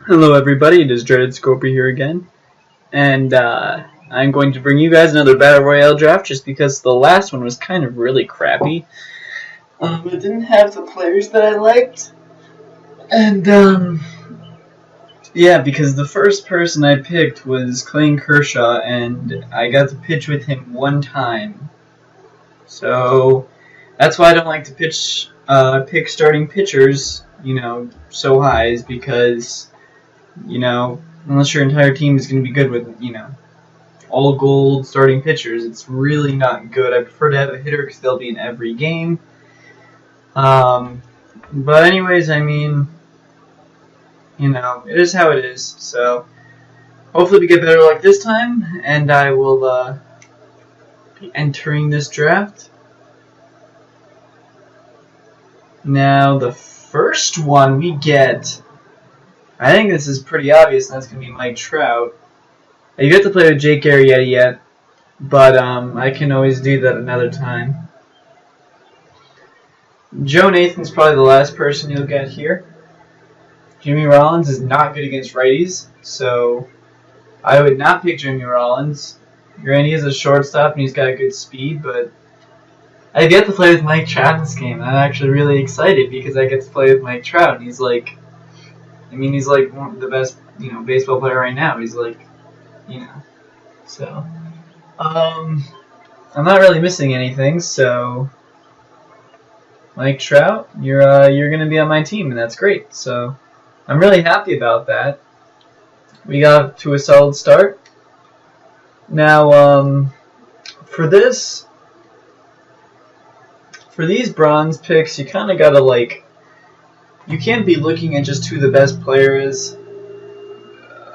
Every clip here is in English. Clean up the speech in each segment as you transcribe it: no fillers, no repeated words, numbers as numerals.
Hello everybody, it is Dreaded Scorpio here again, and I'm going to bring you guys another Battle Royale draft just because the last one was kind of really crappy. It didn't have the players that I liked, and yeah, because the first person I picked was Clayton Kershaw, and I got to pitch with him one time. So that's why I don't like to pick starting pitchers, so high, is because unless your entire team is going to be good with, all gold starting pitchers, it's really not good. I prefer to have a hitter because they'll be in every game. But anyways, I mean, it is how it is. So hopefully we get better luck this time, and I will be entering this draft. Now the first one we get, I think this is pretty obvious, and that's going to be Mike Trout. You get to play with Jake Arrieta yet, but I can always do that another time. Joe Nathan's probably the last person you'll get here. Jimmy Rollins is not good against righties, so I would not pick Jimmy Rollins. Granted, he's a shortstop and he's got good speed, but I get to play with Mike Trout in this game. I'm actually really excited because I get to play with Mike Trout. He's like one of the best, baseball player right now. He's like, so I'm not really missing anything. So Mike Trout, you're gonna be on my team, and that's great. So I'm really happy about that. We got to a solid start. Now, for these bronze picks, you kind of gotta you can't be looking at just who the best player is.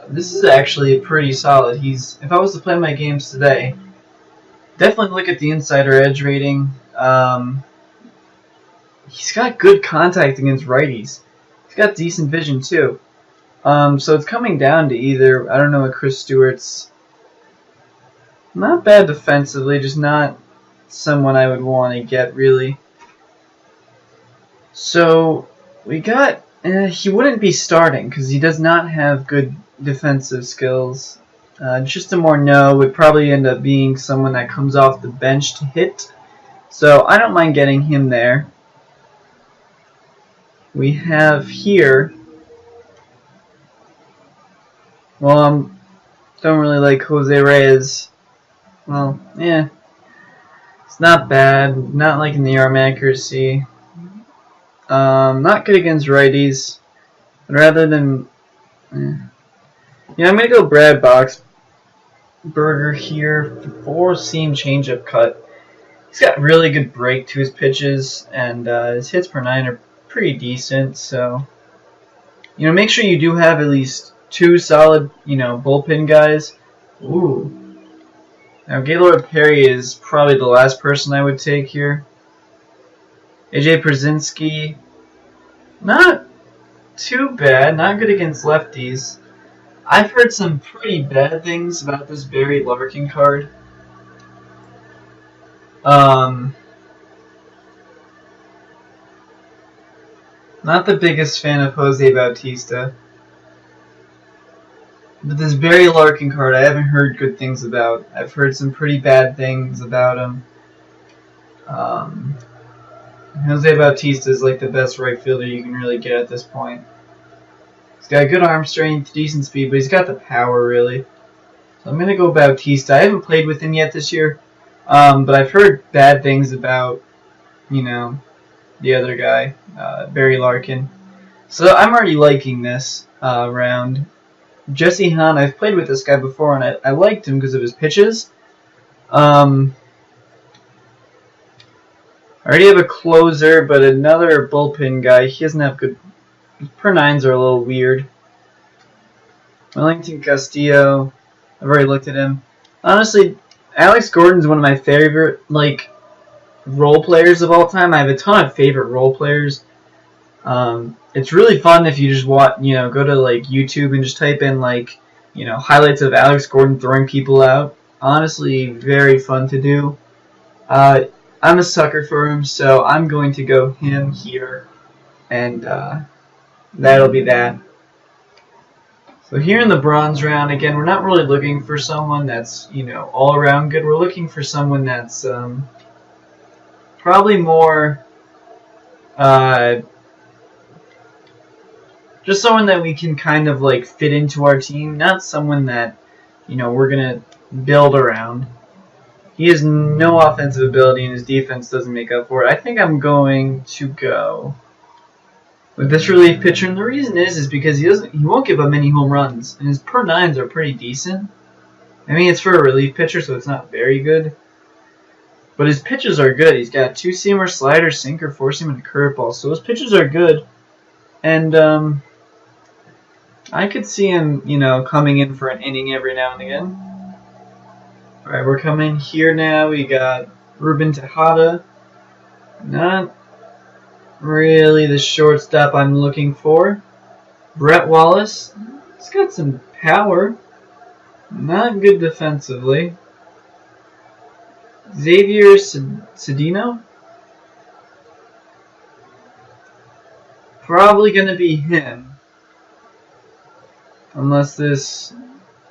This is actually pretty solid. If I was to play my games today, definitely look at the insider edge rating. He's got good contact against righties. He's got decent vision too. So it's coming down to either, I don't know, Chris Stewart's not bad defensively, just not someone I would want to get really. So we got, he wouldn't be starting because he does not have good defensive skills. Just a more no would probably end up being someone that comes off the bench to hit. So I don't mind getting him there. We have here, well, don't really like Jose Reyes. Well, yeah, it's not bad. Not liking the arm accuracy. Not good against righties. But rather than, I'm gonna go Brad Boxberger here. 4-seam changeup cut. He's got really good break to his pitches, and his hits per 9 are pretty decent. So, make sure you do have at least 2 solid, bullpen guys. Ooh. Now, Gaylord Perry is probably the last person I would take here. AJ Pierzynski, not too bad. Not good against lefties. I've heard some pretty bad things about this Barry Larkin card. Not the biggest fan of Jose Bautista. But this Barry Larkin card I haven't heard good things about. I've heard some pretty bad things about him. Jose Bautista is like the best right fielder you can really get at this point. He's got good arm strength, decent speed, but he's got the power really. So I'm going to go Bautista. I haven't played with him yet this year, but I've heard bad things about, the other guy, Barry Larkin. So I'm already liking this round. Jesse Hahn, I've played with this guy before, and I liked him because of his pitches. I already have a closer, but another bullpen guy. He doesn't have good. His per 9s are a little weird. Wellington Castillo, I've already looked at him. Honestly, Alex Gordon's one of my favorite role players of all time. I have a ton of favorite role players. It's really fun if you just go to YouTube and just type in highlights of Alex Gordon throwing people out. Honestly, very fun to do. I'm a sucker for him, so I'm going to go him here, and that'll be that. So here in the bronze round, again, we're not really looking for someone that's, you know, all around good. We're looking for someone that's probably more just someone that we can kind of like fit into our team, not someone that, you know, we're gonna build around. He has no offensive ability and his defense doesn't make up for it. I think I'm going to go with this relief pitcher, and the reason is because he won't give up many home runs, and his per nines are pretty decent. I mean, it's for a relief pitcher, so it's not very good, but his pitches are good. He's got a two-seamer, slider, sinker, four-seamer, and a curveball, so his pitches are good, and I could see him, you know, coming in for an inning every now and again. All right, we're coming here now. We got Ruben Tejada, not really the shortstop I'm looking for. Brett Wallace, he's got some power. Not good defensively. Xavier Cedeno? Probably going to be him. Unless this...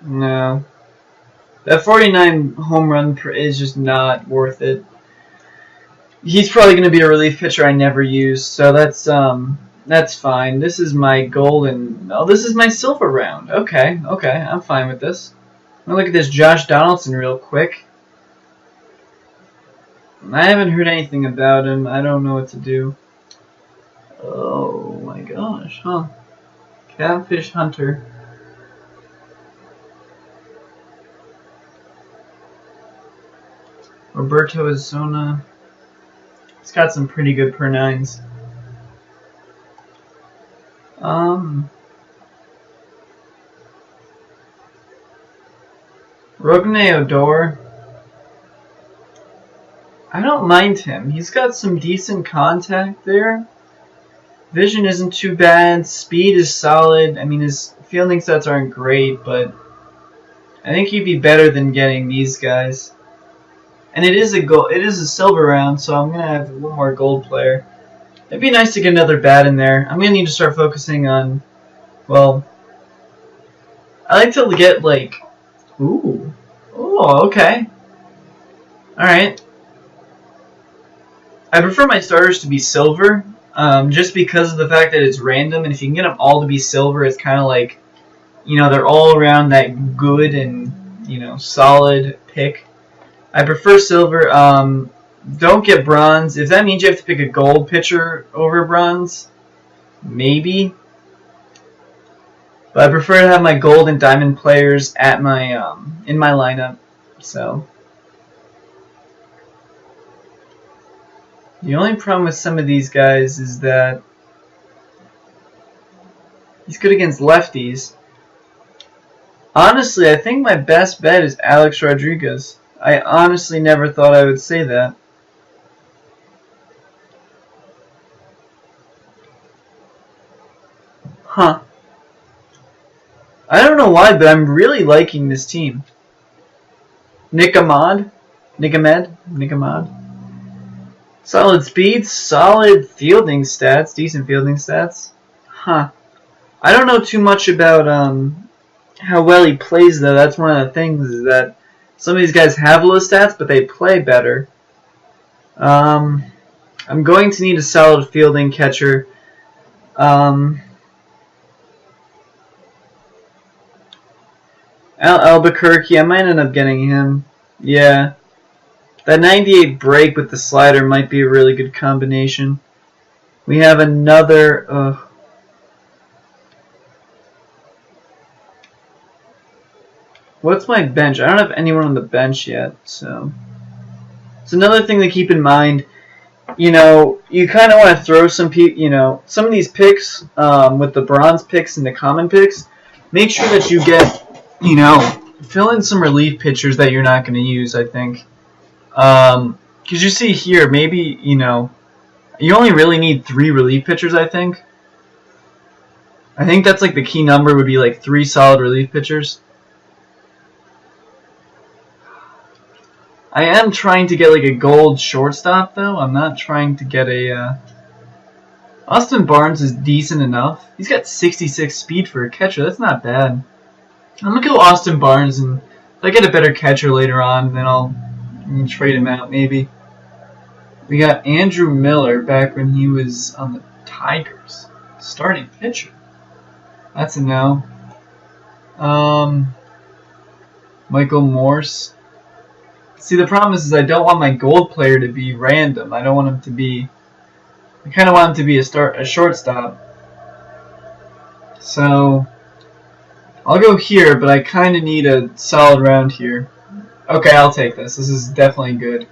No. That 49 home run is just not worth it. He's probably going to be a relief pitcher I never use, so that's fine. This is my golden... Oh, this is my silver round. Okay, I'm fine with this. I'm going to look at this Josh Donaldson real quick. I haven't heard anything about him. I don't know what to do. Oh my gosh, huh? Catfish Hunter. Roberto Azona. He's got some pretty good per nines. Rogne Odor. I don't mind him. He's got some decent contact there. Vision isn't too bad. Speed is solid. I mean, his fielding stats aren't great, but I think he'd be better than getting these guys. And it is a silver round, so I'm gonna have one more gold player. It'd be nice to get another bat in there. I'm gonna need to start focusing on, well, I like to get like, ooh, oh, okay, all right. I prefer my starters to be silver, just because of the fact that it's random, and if you can get them all to be silver, it's kind of like, you know, they're all around that good and, you know, solid pick. I prefer silver. Don't get bronze. If that means you have to pick a gold pitcher over bronze, maybe. But I prefer to have my gold and diamond players at my in my lineup. So the only problem with some of these guys is that he's good against lefties. Honestly, I think my best bet is Alex Rodriguez. I honestly never thought I would say that. Huh. I don't know why, but I'm really liking this team. Nick Ahmad. Solid speed, solid fielding stats, decent fielding stats. Huh. I don't know too much about how well he plays, though. That's one of the things, is that some of these guys have low stats, but they play better. I'm going to need a solid fielding catcher. Albuquerque, I might end up getting him. Yeah. That 98 break with the slider might be a really good combination. We have another... What's my bench? I don't have anyone on the bench yet, so... It's another thing to keep in mind. You know, you kind of want to throw some people, you know, some of these picks, with the bronze picks and the common picks, make sure that you get, you know, fill in some relief pitchers that you're not going to use, I think. Because you see here, maybe, you know, you only really need 3 relief pitchers, I think. I think that's like the key number would be like 3 solid relief pitchers. I am trying to get like a gold shortstop, though. I'm not trying to get a Austin Barnes is decent enough. He's got 66 speed for a catcher. That's not bad. I'm going to go Austin Barnes, and if I get a better catcher later on, then I'll trade him out maybe. We got Andrew Miller back when he was on the Tigers. Starting pitcher. That's a no. Michael Morse. See, the problem is I don't want my gold player to be random. I don't want him to be... I kind of want him to be a shortstop. So, I'll go here, but I kind of need a solid round here. Okay, I'll take this. This is definitely good.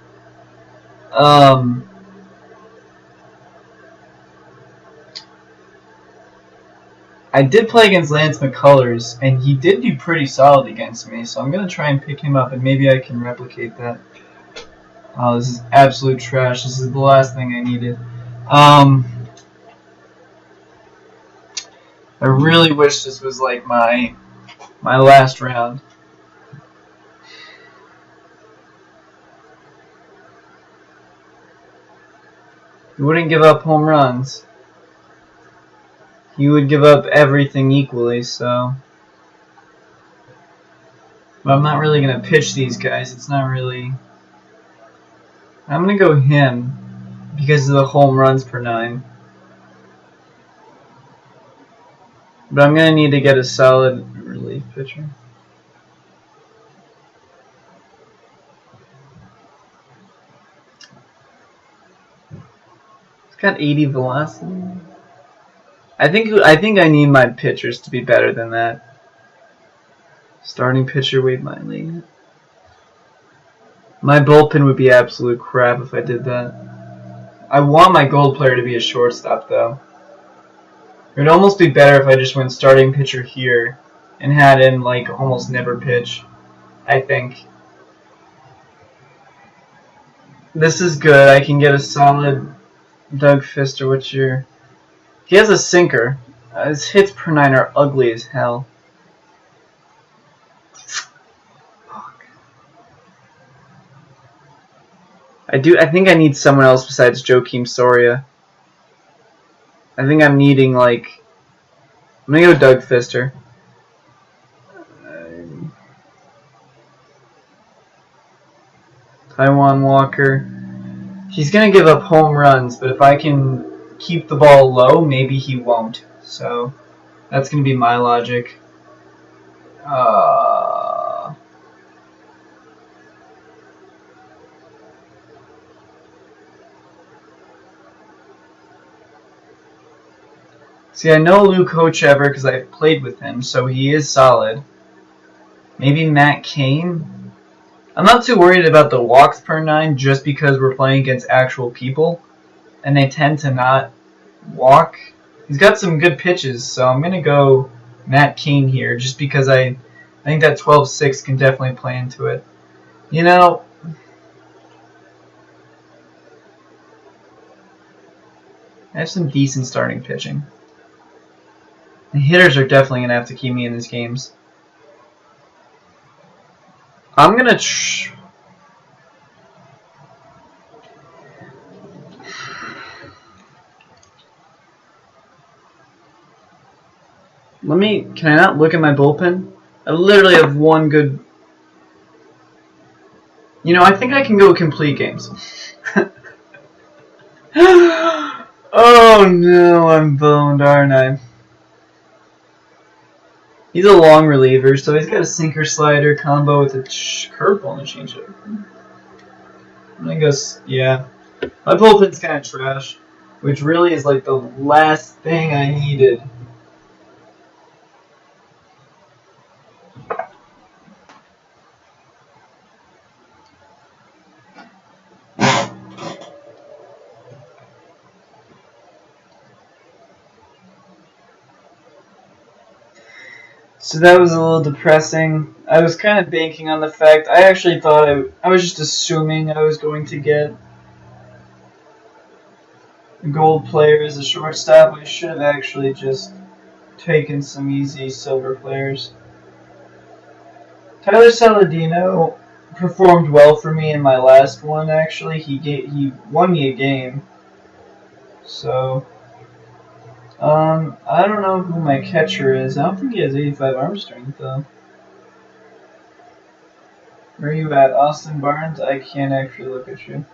I did play against Lance McCullers, and he did do pretty solid against me, so I'm going to try and pick him up, and maybe I can replicate that. Oh, this is absolute trash. This is the last thing I needed. I really wish this was like my last round. He wouldn't give up home runs. He would give up everything equally, so... But I'm not really going to pitch these guys. It's not really... I'm going to go him because of the home runs per 9. But I'm going to need to get a solid relief pitcher. It's got 80 velocity. I think I need my pitchers to be better than that. Starting pitcher, Wade Miley. My bullpen would be absolute crap if I did that. I want my gold player to be a shortstop, though. It would almost be better if I just went starting pitcher here and had him, like, almost never pitch, I think. This is good. I can get a solid Doug Fister, which you're... He has a sinker. His hits per 9 are ugly as hell. Fuck. I think I need someone else besides Joakim Soria. I think I'm needing, like... I'm gonna go Doug Fister. Taijuan Walker. He's gonna give up home runs, but if I can keep the ball low, maybe he won't. So that's going to be my logic. See, I know Luke Hochever because I've played with him, so he is solid. Maybe Matt Cain? I'm not too worried about the walks per 9 just because we're playing against actual people. And they tend to not walk. He's got some good pitches, so I'm going to go Matt Cain here just because I think that 12-6 can definitely play into it. You know, I have some decent starting pitching. The hitters are definitely going to have to keep me in these games. I'm going to... Can I not look at my bullpen? I literally have one good... You know, I think I can go complete games. Oh no, I'm boned, aren't I? He's a long reliever, so he's got a sinker slider combo with a curveball and a changeup. I'm gonna go, yeah. My bullpen's kind of trash, which really is like the last thing I needed. So that was a little depressing. I was kind of banking on the fact, I actually thought I was just assuming I was going to get a gold player as a shortstop. I should have actually just taken some easy silver players. Tyler Saladino performed well for me in my last one, actually. He won me a game. So I don't know who my catcher is. I don't think he has 85 arm strength, though. Where are you at, Austin Barnes? I can't actually look at you.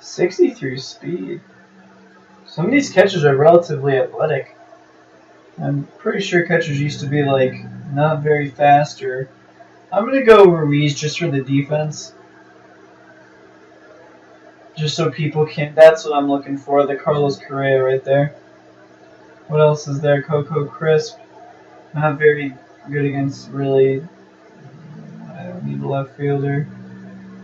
63 speed. Some of these catchers are relatively athletic. I'm pretty sure catchers used to be, like, not very fast, or... I'm gonna go Ruiz just for the defense. Just so people can... That's what I'm looking for, the Carlos Correa right there. What else is there? Coco Crisp. Not very good against, really... I don't need a left fielder.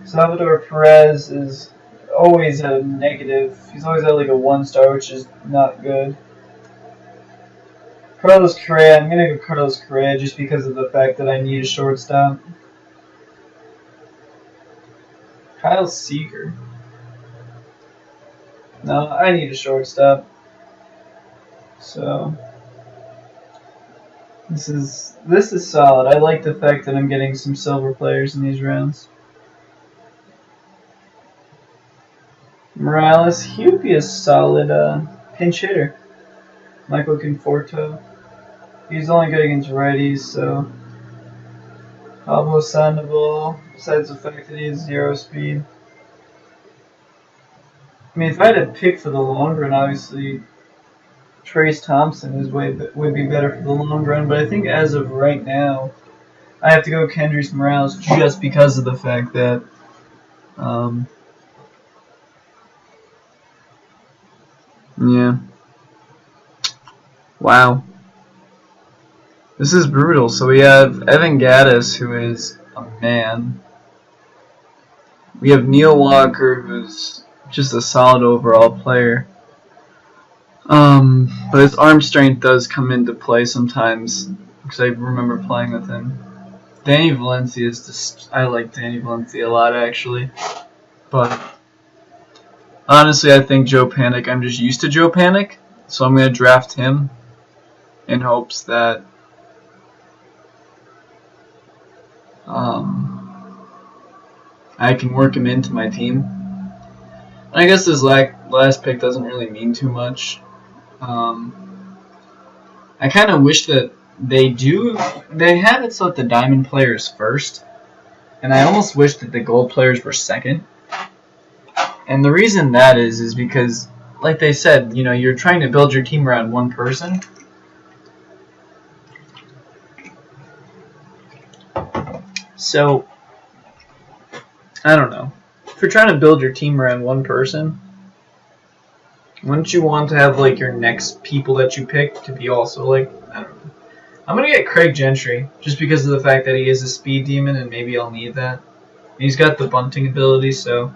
Salvador Perez is always a negative. He's always at like a 1-star, which is not good. Carlos Correa, I'm going to go Carlos Correa just because of the fact that I need a shortstop. Kyle Seager. No, I need a shortstop. So this is solid. I like the fact that I'm getting some silver players in these rounds. Morales, he would be a solid pinch hitter. Michael Conforto. He's only good against righties, so. Pablo Sandoval, besides the fact that he has 0 speed. I mean, if I had to pick for the long run, obviously Trace Thompson would be better for the long run, but I think as of right now, I have to go Kendrys Morales just because of the fact that yeah. Wow. This is brutal. So we have Evan Gaddis, who is a man. We have Neil Walker, who's just a solid overall player. But his arm strength does come into play sometimes, because I remember playing with him. Danny Valencia is just... I like Danny Valencia a lot, actually. But honestly, I think Joe Panic, I'm just used to Joe Panic, so I'm going to draft him in hopes that I can work him into my team. I guess this last pick doesn't really mean too much. I kind of wish that they have it so that the diamond players first, and I almost wish that the gold players were second. And the reason that is because, like they said, you know, you're trying to build your team around one person. So, I don't know. If you're trying to build your team around one person, wouldn't you want to have, like, your next people that you pick to be also, like, I don't know. I'm going to get Craig Gentry, just because of the fact that he is a speed demon, and maybe I'll need that. He's got the bunting ability, so.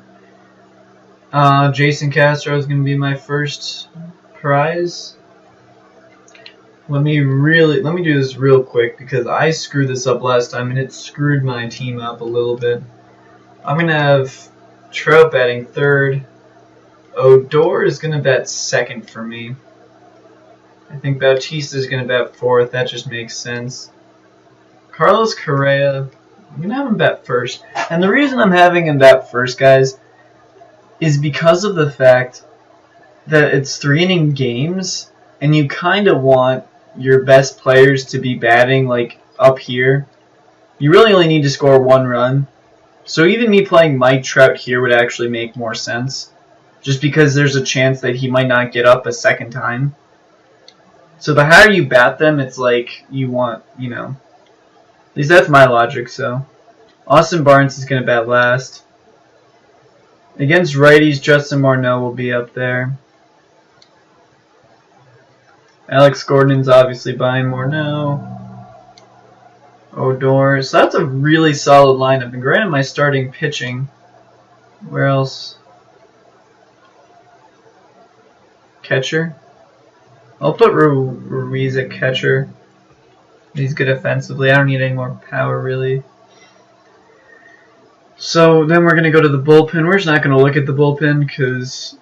Jason Castro is going to be my first prize. Let me do this real quick, because I screwed this up last time, and it screwed my team up a little bit. I'm going to have Trout batting third. Odor is going to bat second for me. I think Bautista is going to bat fourth. That just makes sense. Carlos Correa, I'm going to have him bat first. And the reason I'm having him bat first, guys, is because of the fact that it's 3-inning games, and you kind of want your best players to be batting like up here. You really only need to score 1 run. So even me playing Mike Trout here would actually make more sense, just because there's a chance that he might not get up a second time. So the higher you bat them, it's like you want, you know. At least that's my logic, so. Austin Barnes is going to bat last. Against righties, Justin Morneau will be up there. Alex Gordon's obviously buying Morneau. Odor. So that's a really solid lineup. And granted, my starting pitching. Where else? Catcher. I'll put Ruiz at catcher. He's good offensively. I don't need any more power, really. So then we're going to go to the bullpen. We're just not going to look at the bullpen because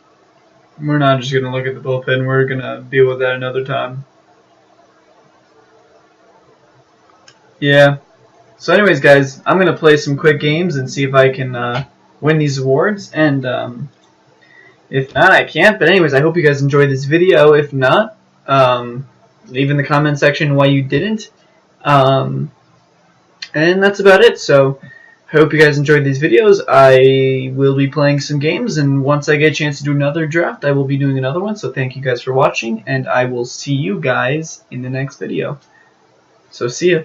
we're not just going to look at the bullpen. We're going to deal with that another time. Yeah. So anyways, guys, I'm going to play some quick games and see if I can win these awards. And If not, I can't. But anyways, I hope you guys enjoyed this video. If not, leave in the comment section why you didn't. And that's about it. So I hope you guys enjoyed these videos. I will be playing some games, and once I get a chance to do another draft, I will be doing another one. So thank you guys for watching, and I will see you guys in the next video. So see ya.